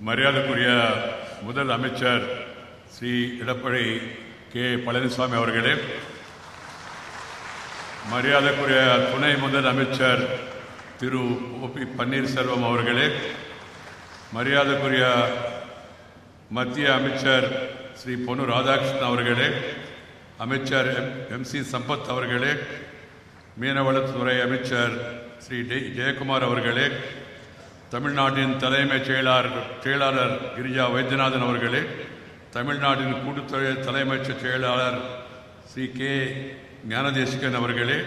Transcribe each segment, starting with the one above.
மரியாதைக்குரிய முதல் அமைச்சர் ஸ்ரீ எடப்பாடி கே பழனிசாமி அவர்களே, மரியாதைக்குரிய துணை முதல் அமைச்சர் திரு ஓ.பி. பன்னீர்செல்வம் அவர்களே, மரியாதைக்குரிய மத்திய அமைச்சர் ஸ்ரீ பொன்னு ராதாகிருஷ்ணன் அவர்களே, அமைச்சர் எம்.சி. சம்பத் அவர்களே, மீனவளத்துறை அமைச்சர் ஸ்ரீ ஜெயக்குமார் அவர்களே, தமிழ்நாட்டின் தலைமைச் செயலாளர் கிரிஜா வைத்தியநாதன் அவர்களே, தமிழ்நாட்டின் கூட்டுத்துறை தலைமைச் செயலாளர் ஸ்ரீ கே ஞானதேசிகன் அவர்களே,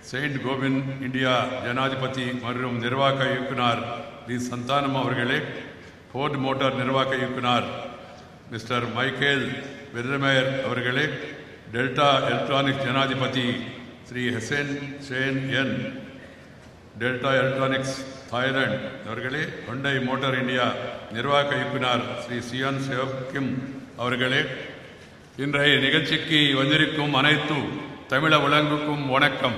செயின்ட் கோவிந்த் இந்தியா ஜனாதிபதி மற்றும் நிர்வாக இயக்குனர் டி சந்தானம் அவர்களே, ஃபோர்ட் மோட்டார் நிர்வாக இயக்குனர் மிஸ்டர் மைக்கேல் வெர்மேயர் அவர்களே, டெல்டா எலக்ட்ரானிக்ஸ் ஜனாதிபதி ஸ்ரீ ஹசேன் சேன் என், டெல்டா எலக்ட்ரானிக்ஸ் தாய்லாந்து அவர்களே, ஹுண்டாய் மோட்டார் இந்தியா நிர்வாக இயக்குனர் ஸ்ரீ சியான் சிவகிம் அவர்களே, இன்றைய நிகழ்ச்சிக்கு வந்திருக்கும் அனைத்து தமிழ உலகுக்கும் வணக்கம்.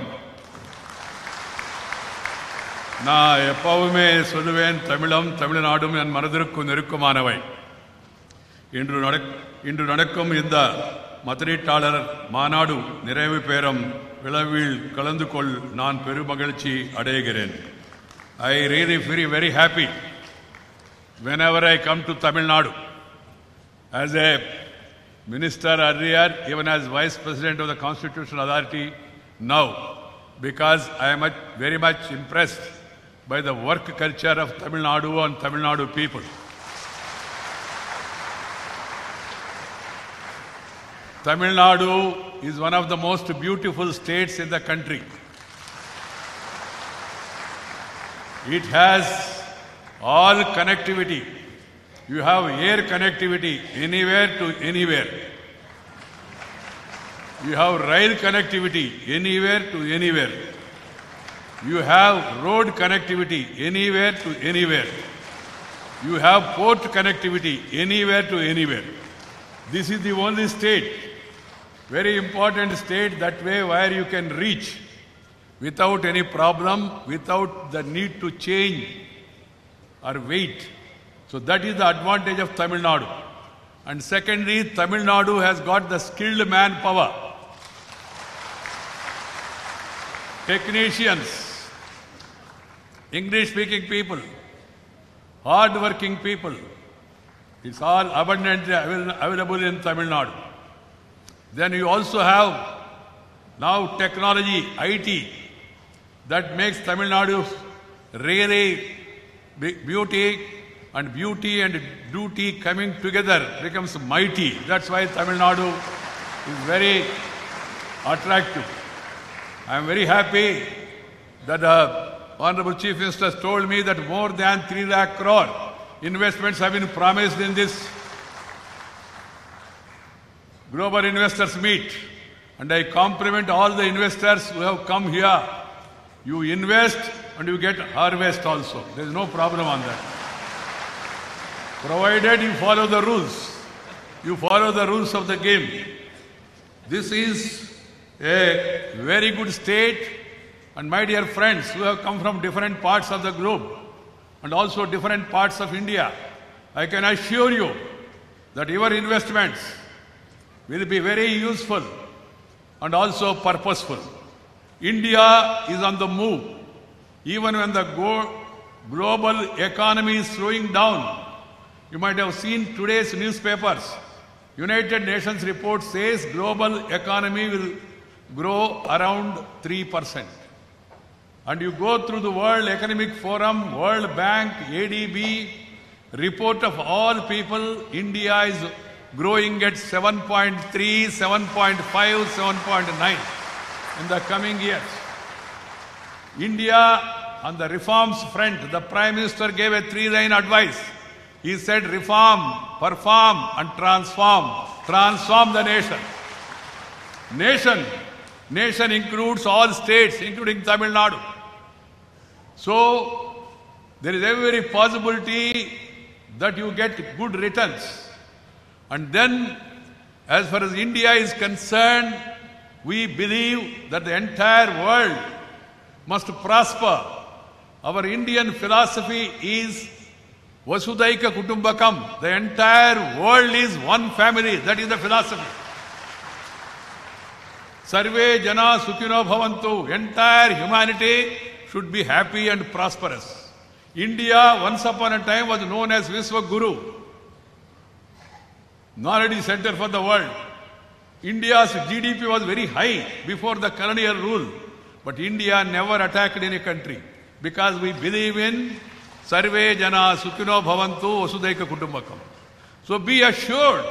நான் எப்பவுமே சொல்லுவேன், தமிழும் தமிழ்நாடும் என் மனதிற்கு நெருக்கமானவை. இன்று நடக்கும் இந்த முதலீட்டாளர் மாநாடு நிறைவு பெறும் விழாவில் கலந்து கொள் நான் பெருமகிழ்ச்சி அடைகிறேன். I really feel very happy whenever I come to Tamil Nadu. As a minister earlier, even as Vice President of the Constitutional Authority now, because I am very much impressed by the work culture of Tamil Nadu and Tamil Nadu people. Tamil Nadu is one of the most beautiful states in the country. It has all connectivity. You have air connectivity anywhere to anywhere. You have rail connectivity anywhere to anywhere. You have road connectivity anywhere to anywhere. You have port connectivity anywhere to anywhere. This is the only state, very important state that way, where you can reach without any problem, without the need to change or wait. So that is the advantage of Tamil Nadu. And secondly, Tamil Nadu has got the skilled manpower, technicians, English-speaking people, hard-working people. It's all abundantly available in Tamil Nadu. Then you also have now technology, IT, that makes Tamil Nadu really beauty and duty coming together becomes mighty. That's why Tamil Nadu is very attractive. I am very happy that the Honorable Chief Minister told me that more than 3 lakh crore investments have been promised in this Global Investors Meet. And I compliment all the investors who have come here. You invest and you get harvest also. There is no problem on that. Provided you follow the rules. You follow the rules of the game. This is a very good state. And my dear friends who have come from different parts of the globe and also different parts of India, I can assure you that your investments will be very useful and also purposeful. India is on the move. Even when the global economy is slowing down, you might have seen today's newspapers. United Nations report says global economy will grow around 3%. And you go through the World Economic Forum, World Bank, ADB, report of all people, India is growing at 7.3, 7.5, 7.9 in the coming years. India, on the reforms front, the Prime Minister gave a 3-line advice. He said, reform, perform and transform. Transform the nation. Nation includes all states, including Tamil Nadu. So, there is every possibility that you get good returns. And then, as far as India is concerned, we believe that the entire world must prosper. Our Indian philosophy is Vasudhaika Kutumbakam. The entire world is one family. That is the philosophy. Sarve Jana Sukhino Bhavantu. Entire humanity should be happy and prosperous. India once upon a time was known as Viswa Guru, knowledge center for the world. India's GDP was very high before the colonial rule, but India never attacked any country because we believe in Sarve Jana Sukhino Bhavantu Vasudhaika Kutumbakam. So be assured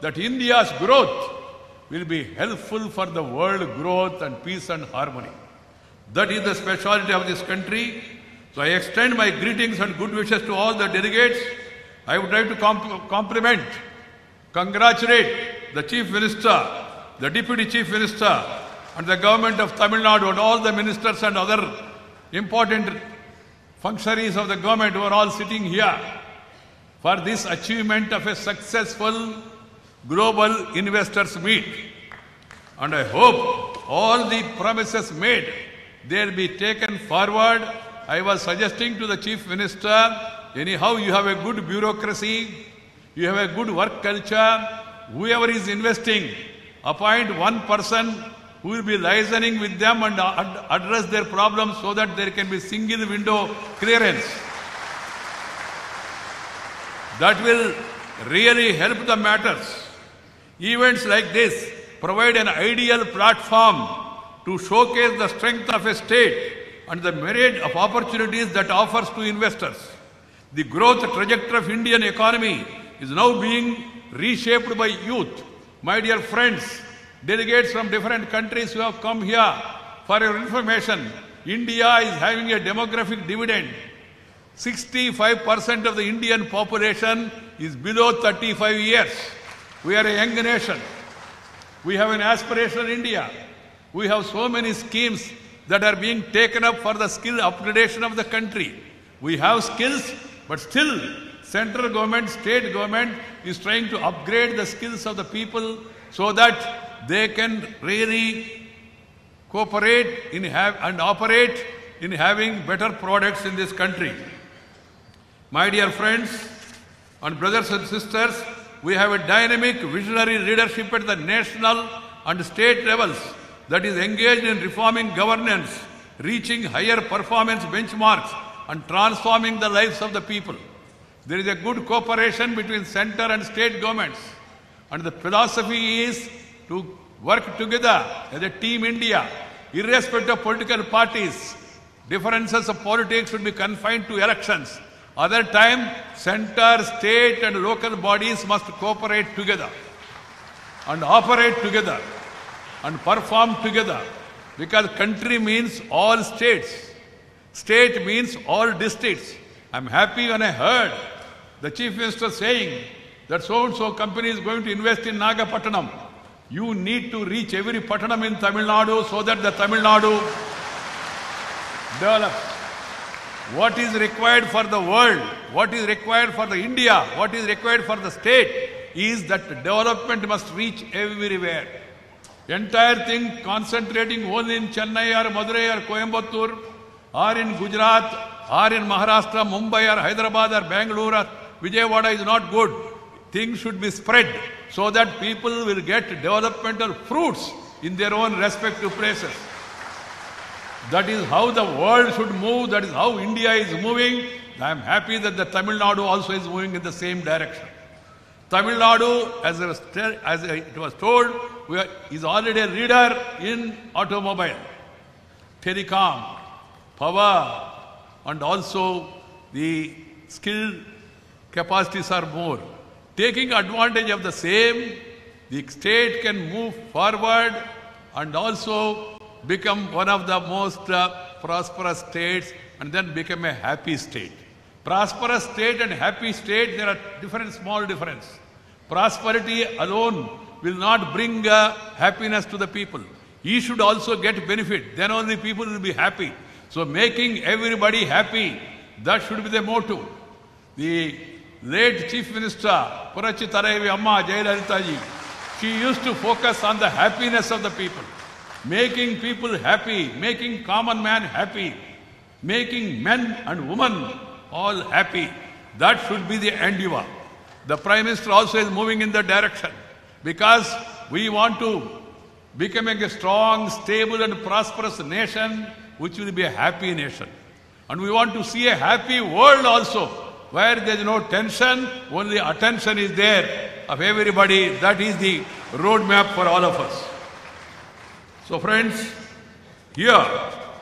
that India's growth will be helpful for the world growth and peace and harmony. That is the specialty of this country. So I extend my greetings and good wishes to all the delegates. I would like to compliment, congratulate the Chief Minister, the Deputy Chief Minister, and the government of Tamil Nadu and all the ministers and other important functionaries of the government who are all sitting here for this achievement of a successful global investors meet. And I hope all the promises made, they will be taken forward. I was suggesting to the Chief Minister, anyhow you have a good bureaucracy, you have a good work culture, whoever is investing, appoint one person who will be liaising with them and address their problems so that there can be single window clearance. That will really help the matters. Events like this provide an ideal platform to showcase the strength of a state and the myriad of opportunities that offers to investors. The growth trajectory of Indian economy is now being reshaped by youth. My dear friends, delegates from different countries who have come here, for your information, India is having a demographic dividend. 65% of the Indian population is below 35 years. We are a young nation. We have an aspirational India. We have so many schemes that are being taken up for the skill upgradation of the country. We have skills, but still central government, state government is trying to upgrade the skills of the people so that they can really cooperate and operate in having better products in this country. My dear friends and brothers and sisters, we have a dynamic visionary leadership at the national and state levels that is engaged in reforming governance, reaching higher performance benchmarks and transforming the lives of the people. There is a good cooperation between center and state governments, and the philosophy is to work together as a team India, irrespective of political parties. Differences of politics should be confined to elections. Other time, center, state and local bodies must cooperate together and operate together and perform together, because country means all states. State means all districts. I am happy when I heard the Chief Minister saying that so-and-so company is going to invest in Nagapattanam. You need to reach every Pattanam in Tamil Nadu so that the Tamil Nadu develops. What is required for the world, what is required for the India, what is required for the state is that development must reach everywhere. Entire thing concentrating only in Chennai or Madurai or Coimbatore or in Gujarat or in Maharashtra, Mumbai or Hyderabad or Bangalore or Vijayawada is not good. Things should be spread so that people will get developmental fruits in their own respective places. That is how the world should move. That is how India is moving. I am happy that the Tamil Nadu also is moving in the same direction. Tamil Nadu, as it was told, is already a leader in automobile, telecom, power, and also the skill capacities are more. Taking advantage of the same, the state can move forward and also become one of the most prosperous states and then become a happy state. Prosperous state and happy state, there are small difference. Prosperity alone will not bring happiness to the people. He should also get benefit. Then only people will be happy. So making everybody happy, that should be the motto. The late Chief Minister, Purachi Taraivi Amma Jayalalitha ji, she used to focus on the happiness of the people. Making people happy, making common man happy, making men and women all happy. That should be the endeavor. The Prime Minister also is moving in that direction because we want to become a strong, stable and prosperous nation which will be a happy nation. And we want to see a happy world also where there is no tension, only attention is there of everybody. That is the roadmap for all of us. So friends, here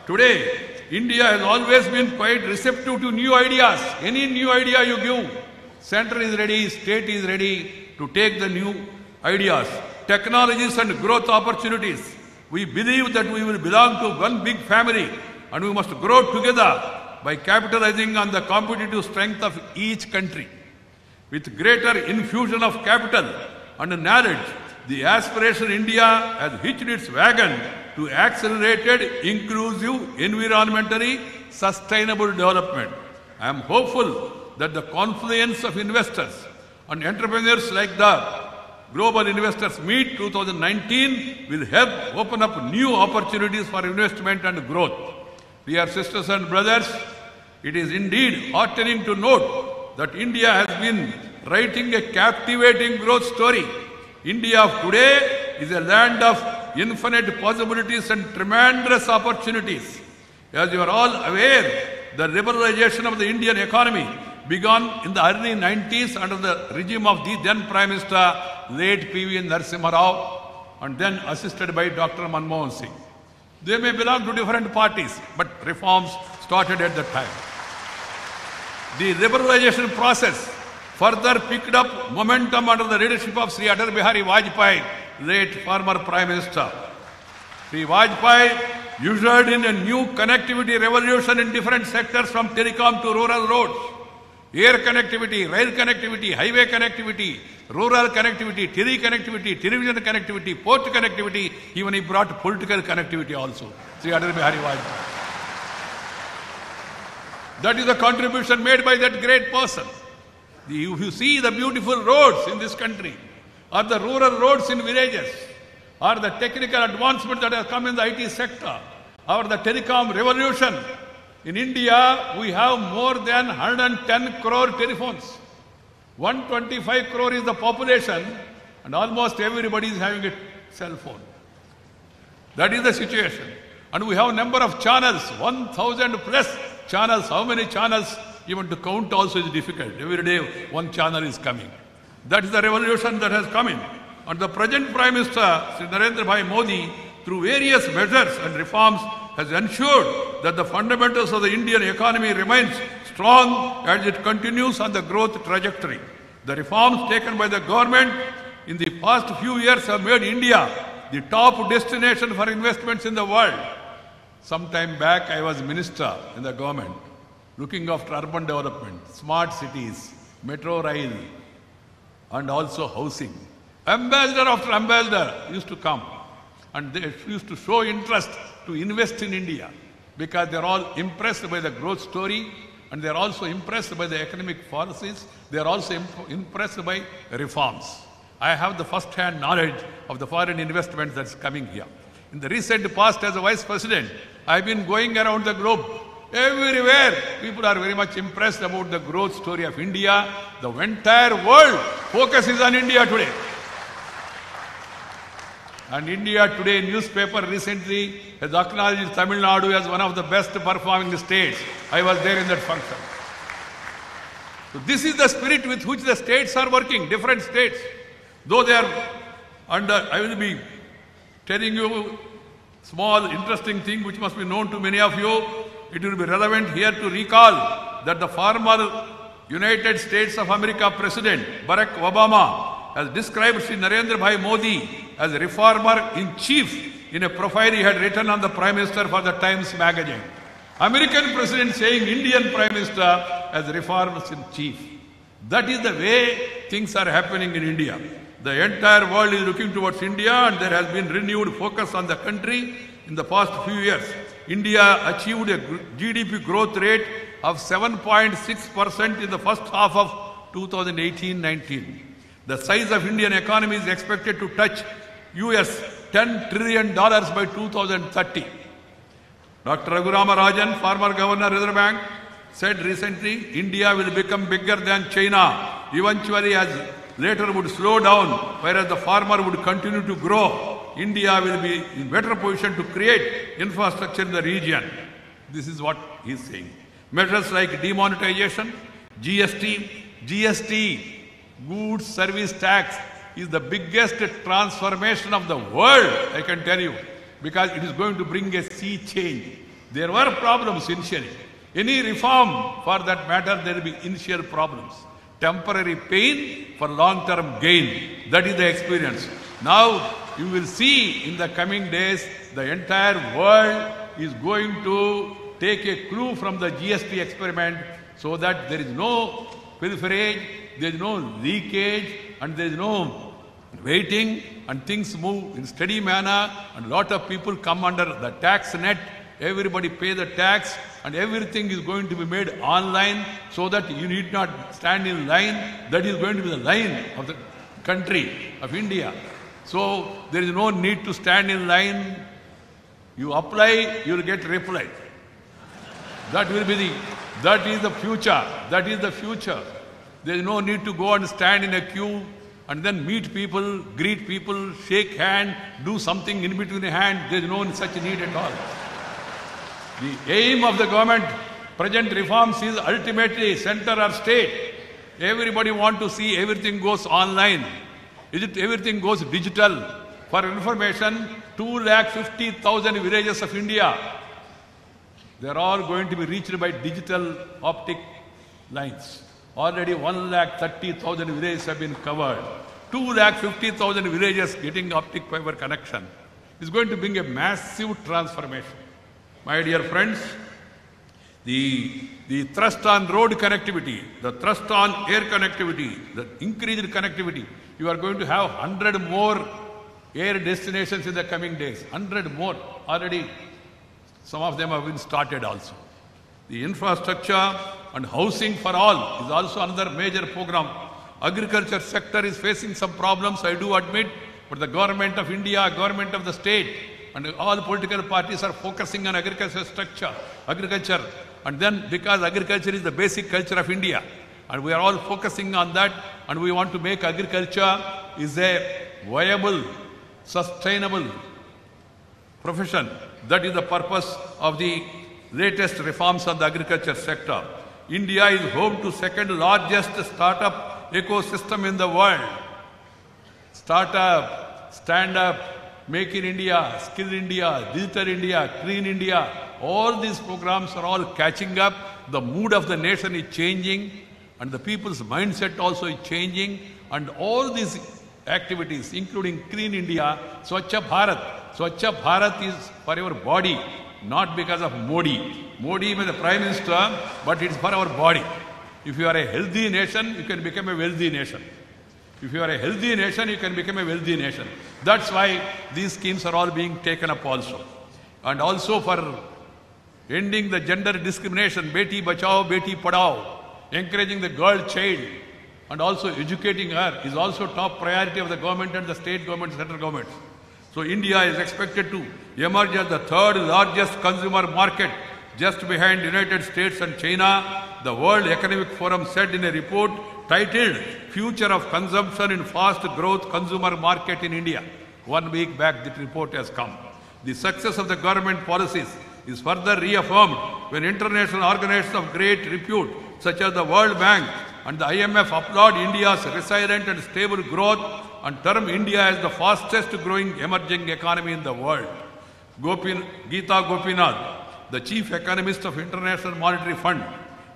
today India has always been quite receptive to new ideas. Any new idea you give, center is ready, state is ready to take the new ideas, technologies and growth opportunities. We believe that we will belong to one big family and we must grow together by capitalizing on the competitive strength of each country. With greater infusion of capital and knowledge, the aspiration India has hitched its wagon to accelerated, inclusive, environmentally sustainable development. I am hopeful that the confluence of investors and entrepreneurs like the Global Investors Meet 2019 will help open up new opportunities for investment and growth. Dear sisters and brothers, it is indeed heartening to note that India has been writing a captivating growth story. India of today is a land of infinite possibilities and tremendous opportunities. As you are all aware, the liberalization of the Indian economy began in the early 90s under the regime of the then Prime Minister, late P.V. Narasimha Rao, and then assisted by Dr. Manmohan Singh. They may belong to different parties, but reforms started at that time. The liberalization process further picked up momentum under the leadership of Sri Atal Bihari Vajpayee, late former Prime Minister. Sri Vajpayee ushered in a new connectivity revolution in different sectors from telecom to rural roads, air connectivity, rail connectivity, highway connectivity, rural connectivity, tele-connectivity, television connectivity, port connectivity, even he brought political connectivity also, Sri Atal Bihari Vajpayee. That is the contribution made by that great person. If you see the beautiful roads in this country, or the rural roads in villages, or the technical advancement that has come in the IT sector, or the telecom revolution, in India we have more than 110 crore telephones. 125 crore is the population and almost everybody is having a cell phone. That is the situation. And we have a number of channels, 1,000 plus channels. How many channels? Even to count also is difficult. Every day one channel is coming. That is the revolution that has come in. And the present Prime Minister, Sri Narendra Bhai Modi, through various measures and reforms, has ensured that the fundamentals of the Indian economy remains strong as it continues on the growth trajectory. The reforms taken by the government in the past few years have made India the top destination for investments in the world. Some time back, I was minister in the government, looking after urban development, smart cities, metro rail, and also housing. Ambassador after ambassador used to come and they used to show interest to invest in India because they are all impressed by the growth story and they are also impressed by the economic policies. They are also impressed by reforms. I have the first-hand knowledge of the foreign investment that's coming here. In the recent past as a Vice President, I've been going around the globe. Everywhere, people are very much impressed about the growth story of India. The entire world focuses on India today. And India Today newspaper recently has acknowledged Tamil Nadu as one of the best performing states. I was there in that function. So this is the spirit with which the states are working, different states. Though they are under, I will be telling you small interesting thing which must be known to many of you. It will be relevant here to recall that the former United States of America President Barack Obama has described Sri Narendra Bhai Modi as a reformer-in-chief in a profile he had written on the Prime Minister for the Times magazine. American President saying Indian Prime Minister as reformers-in-chief. That is the way things are happening in India. The entire world is looking towards India and there has been renewed focus on the country in the past few years. India achieved a GDP growth rate of 7.6% in the first half of 2018-19. The size of Indian economy is expected to touch US $10 trillion by 2030. Dr. Raghurama Rajan, former Governor Reserve Bank, said recently, India will become bigger than China, eventually as later would slow down, whereas the farmer would continue to grow. India will be in better position to create infrastructure in the region. This is what he is saying. Measures like demonetization, GST, goods service tax, is the biggest transformation of the world, I can tell you, because it is going to bring a sea change. There were problems initially. Any reform, for that matter, there will be initial problems. Temporary pain for long-term gain. That is the experience. Now, you will see in the coming days, the entire world is going to take a clue from the GST experiment so that there is no pilferage, there is no leakage, and there is no waiting, and things move in steady manner, and a lot of people come under the tax net. Everybody pay the tax, and everything is going to be made online so that you need not stand in line. That is going to be the line of the country of India. So there is no need to stand in line. You apply, you will get reply. That will be that is the future. That is the future. There is no need to go and stand in a queue and then meet people, greet people, shake hand, do something in between the hand. There is no such need at all. The aim of the government, present reforms, is ultimately center or state. Everybody want to see everything goes online. Everything goes digital. For information, 250,000 villages of India, they are all going to be reached by digital optic lines. Already 130,000 villages have been covered. 250,000 villages getting optic fiber connection is going to bring a massive transformation. My dear friends, the thrust on road connectivity, the thrust on air connectivity, the increased connectivity, you are going to have 100 more air destinations in the coming days. 100 more. Already some of them have been started also. The infrastructure and housing for all is also another major program. Agriculture sector is facing some problems, I do admit, but the government of India, government of the state, and all political parties are focusing on agriculture and then because agriculture is the basic culture of India, and we are all focusing on that, and we want to make agriculture is a viable, sustainable profession. That is the purpose of the latest reforms on the agriculture sector. India is home to second largest startup ecosystem in the world. Startup, stand up, Make in India, Skill India, Digital India, Clean India, all these programs are all catching up. The mood of the nation is changing and the people's mindset also is changing, and all these activities including Clean India, Swachha Bharat. Swachha Bharat is for your body, not because of Modi. Modi is the Prime Minister, but it's for our body. If you are a healthy nation, you can become a wealthy nation. If you are a healthy nation, you can become a wealthy nation. That's why these schemes are all being taken up also. And also for ending the gender discrimination, Beti Bachao, Beti Padhao, encouraging the girl child and also educating her is also top priority of the government and the state government, central government. So India is expected to emerge as the third largest consumer market, just behind United States and China. The World Economic Forum said in a report titled Future of Consumption in Fast Growth Consumer Market in India. 1 week back that report has come. The success of the government policies is further reaffirmed when international organizations of great repute such as the World Bank and the IMF applaud India's resilient and stable growth and term India as the fastest growing emerging economy in the world. Geeta Gopinath, the chief economist of International Monetary Fund,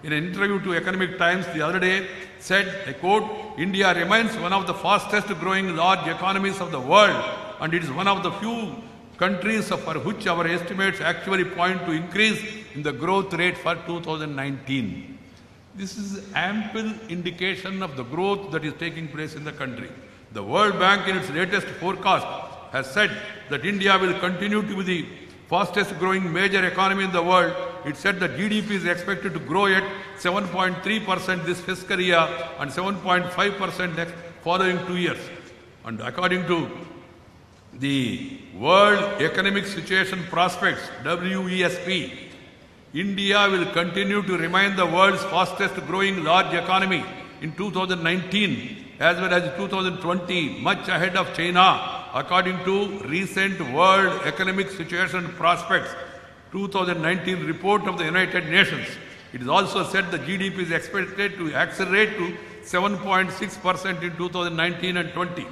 in an interview to Economic Times the other day, said, I quote, India remains one of the fastest growing large economies of the world, and it is one of the few countries for which our estimates actually point to increase in the growth rate for 2019. This is ample indication of the growth that is taking place in the country. The World Bank in its latest forecast has said that India will continue to be the fastest growing major economy in the world. It said that GDP is expected to grow at 7.3% this fiscal year and 7.5% next following 2 years. And according to the World Economic Situation Prospects, WESP, India will continue to remain the world's fastest growing large economy in 2019 as well as 2020, much ahead of China, according to recent World Economic Situation Prospects 2019 report of the United Nations. It is also said the GDP is expected to accelerate to 7.6% in 2019 and 20.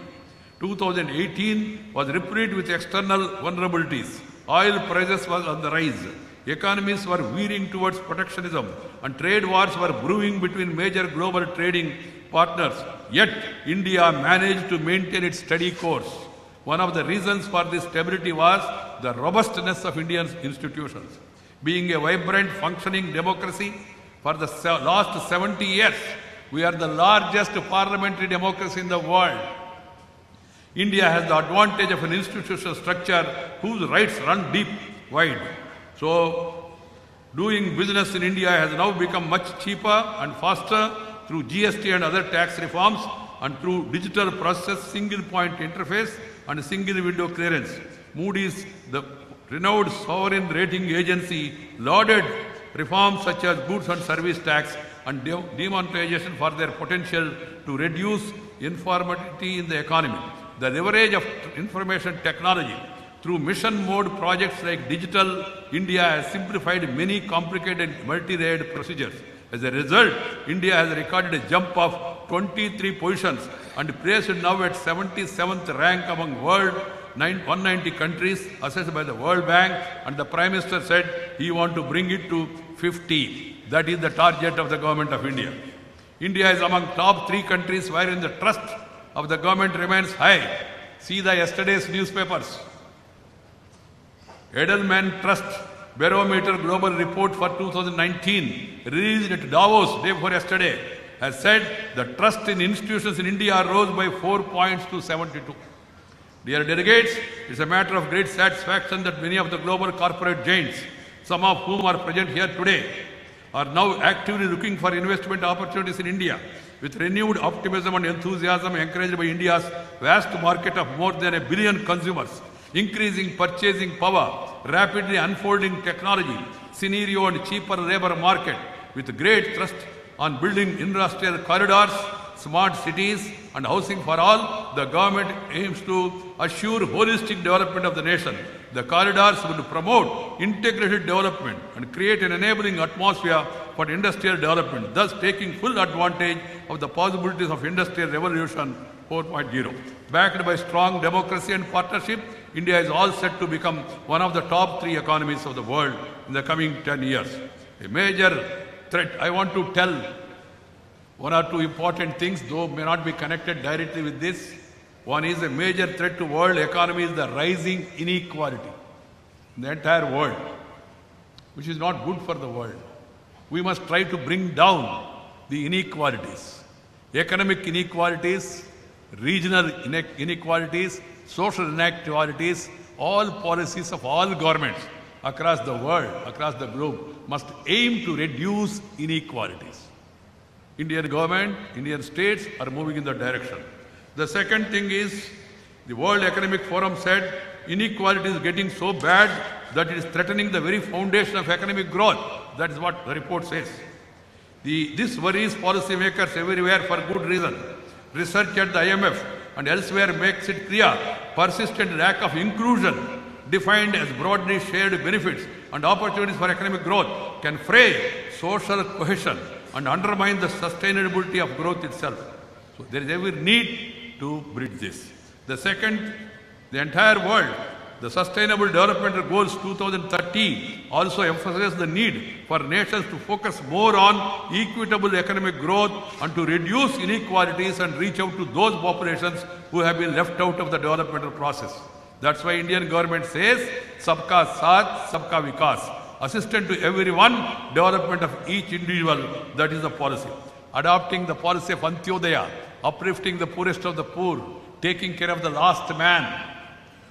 2018 was replete with external vulnerabilities. Oil prices were on the rise. Economies were veering towards protectionism and trade wars were brewing between major global trading partners. Yet, India managed to maintain its steady course. One of the reasons for this stability was the robustness of Indian institutions. Being a vibrant, functioning democracy for the last 70 years, we are the largest parliamentary democracy in the world. India has the advantage of an institutional structure whose rights run deep, wide. So, doing business in India has now become much cheaper and faster through GST and other tax reforms and through digital process, single point interface and single window clearance. Moody's, the renowned sovereign rating agency, lauded reforms such as goods and service tax and demonetization for their potential to reduce informality in the economy. The leverage of information technology through mission mode projects like Digital India has simplified many complicated multi-layered procedures. As a result, India has recorded a jump of 23 positions and placed now at 77th rank among world 190 countries assessed by the World Bank, and the Prime Minister said he wants to bring it to 50. That is the target of the government of India. India is among top 3 countries wherein the trust of the government remains high. See the yesterday's newspapers. Edelman Trust Barometer Global Report for 2019 released at Davos day before yesterday has said the trust in institutions in India rose by 4 points to 72. Dear delegates, it is a matter of great satisfaction that many of the global corporate giants, some of whom are present here today, are now actively looking for investment opportunities in India. With renewed optimism and enthusiasm encouraged by India's vast market of more than 1 billion consumers, increasing purchasing power, rapidly unfolding technology, scenario and cheaper labor market, with great thrust on building industrial corridors, smart cities and housing for all, the government aims to assure holistic development of the nation. The corridors would promote integrated development and create an enabling atmosphere for industrial development, thus taking full advantage of the possibilities of Industrial Revolution 4.0. Backed by strong democracy and partnership, India is all set to become one of the top 3 economies of the world in the coming 10 years. A major threat, I want to tell 1 or 2 important things, though may not be connected directly with this. One is a major threat to world economy is the rising inequality in the entire world, which is not good for the world. We must try to bring down the inequalities, economic inequalities, regional inequalities, social inequalities. All policies of all governments across the world, across the globe, must aim to reduce inequalities. Indian government, Indian states are moving in that direction. The second thing is, the World Economic Forum said inequality is getting so bad that it is threatening the very foundation of economic growth. That is what the report says. This worries policymakers everywhere for good reason. Research at the IMF and elsewhere makes it clear persistent lack of inclusion, defined as broadly shared benefits and opportunities for economic growth, can fray social cohesion and undermine the sustainability of growth itself. So there is every need to bridge this. The second, the entire world, the Sustainable Development Goals 2030 also emphasizes the need for nations to focus more on equitable economic growth and to reduce inequalities and reach out to those populations who have been left out of the developmental process. That's why Indian government says, Sabka Saath, Sabka Vikas. Assistance to everyone, development of each individual, that is the policy. Adopting the policy of Antyodaya, uplifting the poorest of the poor, taking care of the last man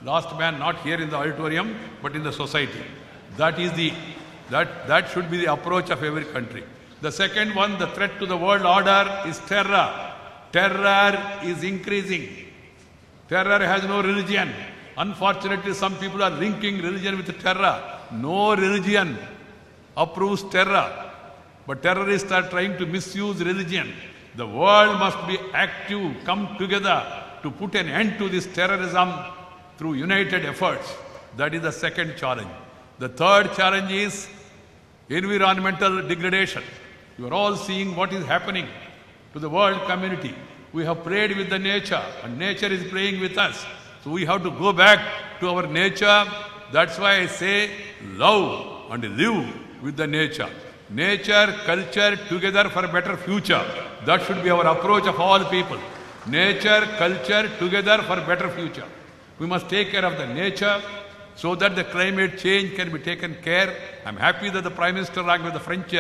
not here in the auditorium, but in the society. That should be the approach of every country. The second one, the threat to the world order is terror. Terror is increasing. Terror has no religion. Unfortunately, some people are linking religion with terror. No religion approves terror, but terrorists are trying to misuse religion. The world must be active, come together to put an end to this terrorism through united efforts. That is the second challenge. The third challenge is environmental degradation. You are all seeing what is happening to the world community. We have played with the nature, and nature is playing with us. So we have to go back to our nature. That's why I say love and live with the nature. Nature, culture, together for a better future. That should be our approach of all people. Nature, culture, together for a better future. We must take care of the nature so that the climate change can be taken care. I'm happy that the Prime Minister along with the French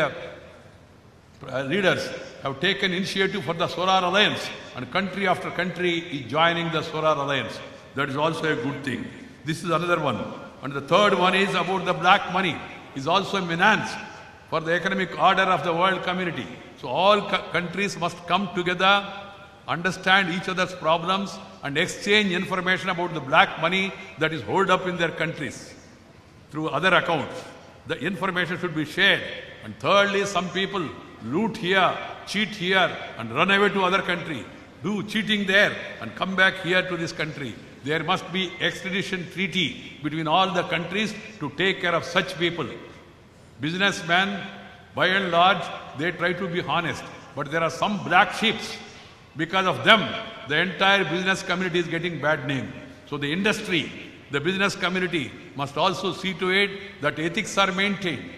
leaders have taken initiative for the Solar Alliance, and country after country is joining the Solar Alliance. That is also a good thing. This is another one. And the third one is about the black money. Is also a menace for the economic order of the world community. So all countries must come together, understand each other's problems, and exchange information about the black money that is holed up in their countries through other accounts. The information should be shared. And thirdly, some people loot here, cheat here, and run away to other country, do cheating there, and come back here to this country. There must be extradition treaty between all the countries to take care of such people. Businessmen, by and large, they try to be honest, but there are some black sheep. Because of them, the entire business community is getting bad name. So the industry, the business community must also see to it that ethics are maintained,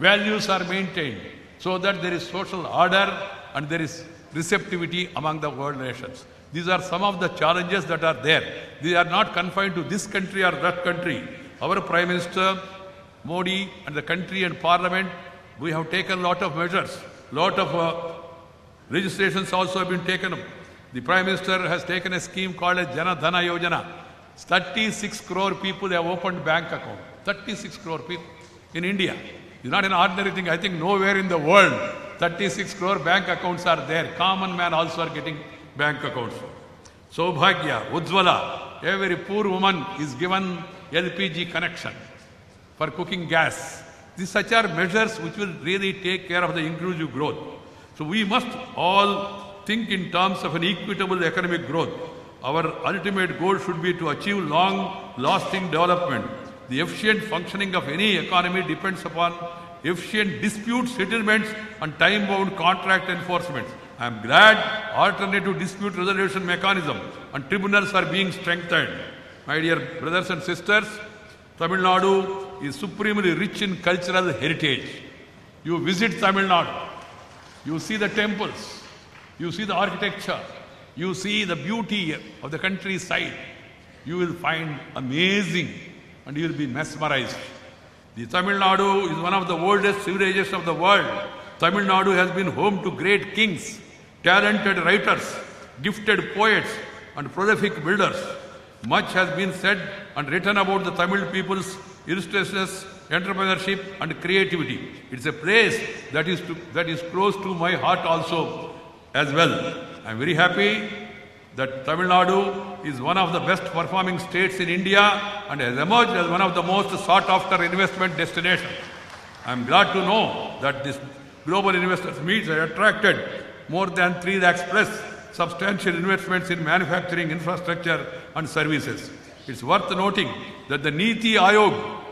values are maintained, so that there is social order and there is receptivity among the world nations. These are some of the challenges that are there. They are not confined to this country or that country. Our Prime Minister, Modi, and the country and Parliament, we have taken a lot of measures. Lot of registrations also have been taken up. The Prime Minister has taken a scheme called as Jana Dhana Yojana. 36 crore people have opened bank account. 36 crore people in India. It's not an ordinary thing. I think nowhere in the world 36 crore bank accounts are there. Common man also are getting bank accounts. Saubhagya, Ujjwala, every poor woman is given LPG connection for cooking gas. These such are measures which will really take care of the inclusive growth. So we must all think in terms of an equitable economic growth. Our ultimate goal should be to achieve long-lasting development. The efficient functioning of any economy depends upon efficient dispute settlements and time-bound contract enforcement. I am glad alternative dispute resolution mechanism and tribunals are being strengthened. My dear brothers and sisters, Tamil Nadu is supremely rich in cultural heritage. You visit Tamil Nadu, you see the temples, you see the architecture, you see the beauty of the countryside. You will find amazing and you will be mesmerized. The Tamil Nadu is one of the oldest civilizations of the world. Tamil Nadu has been home to great kings, talented writers, gifted poets, and prolific builders. Much has been said and written about the Tamil people's illustriousness, entrepreneurship, and creativity. It's a place that is close to my heart also as well. I'm very happy that Tamil Nadu is one of the best performing states in India and has emerged as one of the most sought after investment destinations. I'm glad to know that this global investors meet has attracted more than 3 lakhs plus substantial investments in manufacturing, infrastructure and services. It's worth noting that the Niti Aayog,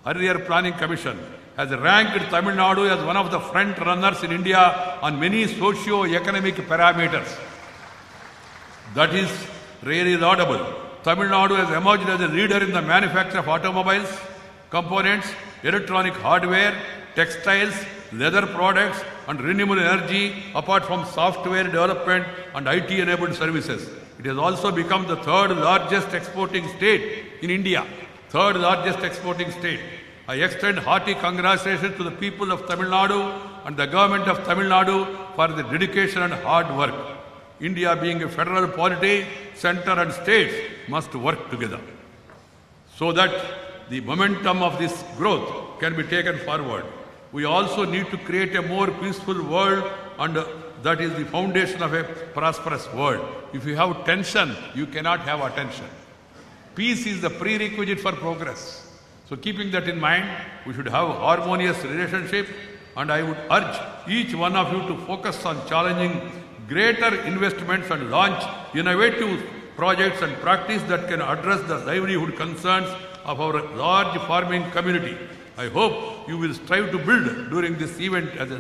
earlier Planning Commission, has ranked Tamil Nadu as one of the front runners in India on many socio-economic parameters. That is really laudable. Tamil Nadu has emerged as a leader in the manufacture of automobiles, components, electronic hardware, textiles, leather products and renewable energy apart from software development and IT-enabled services. It has also become the 3rd largest exporting state in India. 3rd largest exporting state. I extend hearty congratulations to the people of Tamil Nadu and the government of Tamil Nadu for the dedication and hard work. India being a federal polity, center and states must work together so that the momentum of this growth can be taken forward. We also need to create a more peaceful world, and that is the foundation of a prosperous world. If you have tension, you cannot have attention. Peace is the prerequisite for progress. So keeping that in mind, we should have harmonious relationship, and I would urge each one of you to focus on challenging greater investments and launch innovative projects and practice that can address the livelihood concerns of our large farming community. I hope you will strive to build during this event as a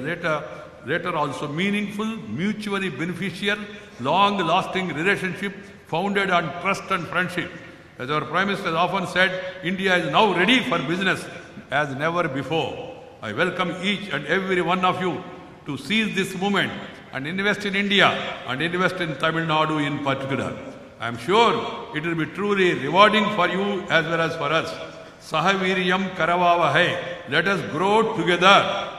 later also meaningful, mutually beneficial, long-lasting relationship founded on trust and friendship. As our Prime Minister has often said, India is now ready for business as never before. I welcome each and every one of you to seize this moment and invest in India and invest in Tamil Nadu in particular. I am sure it will be truly rewarding for you as well as for us. Sahaviryam karavavahai. Let us grow together,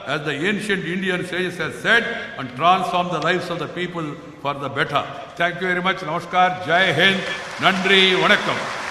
as the ancient Indian sages have said, and transform the lives of the people for the better. Thank you very much. Namaskar. Jai Hind. Nandri. Vanakkam.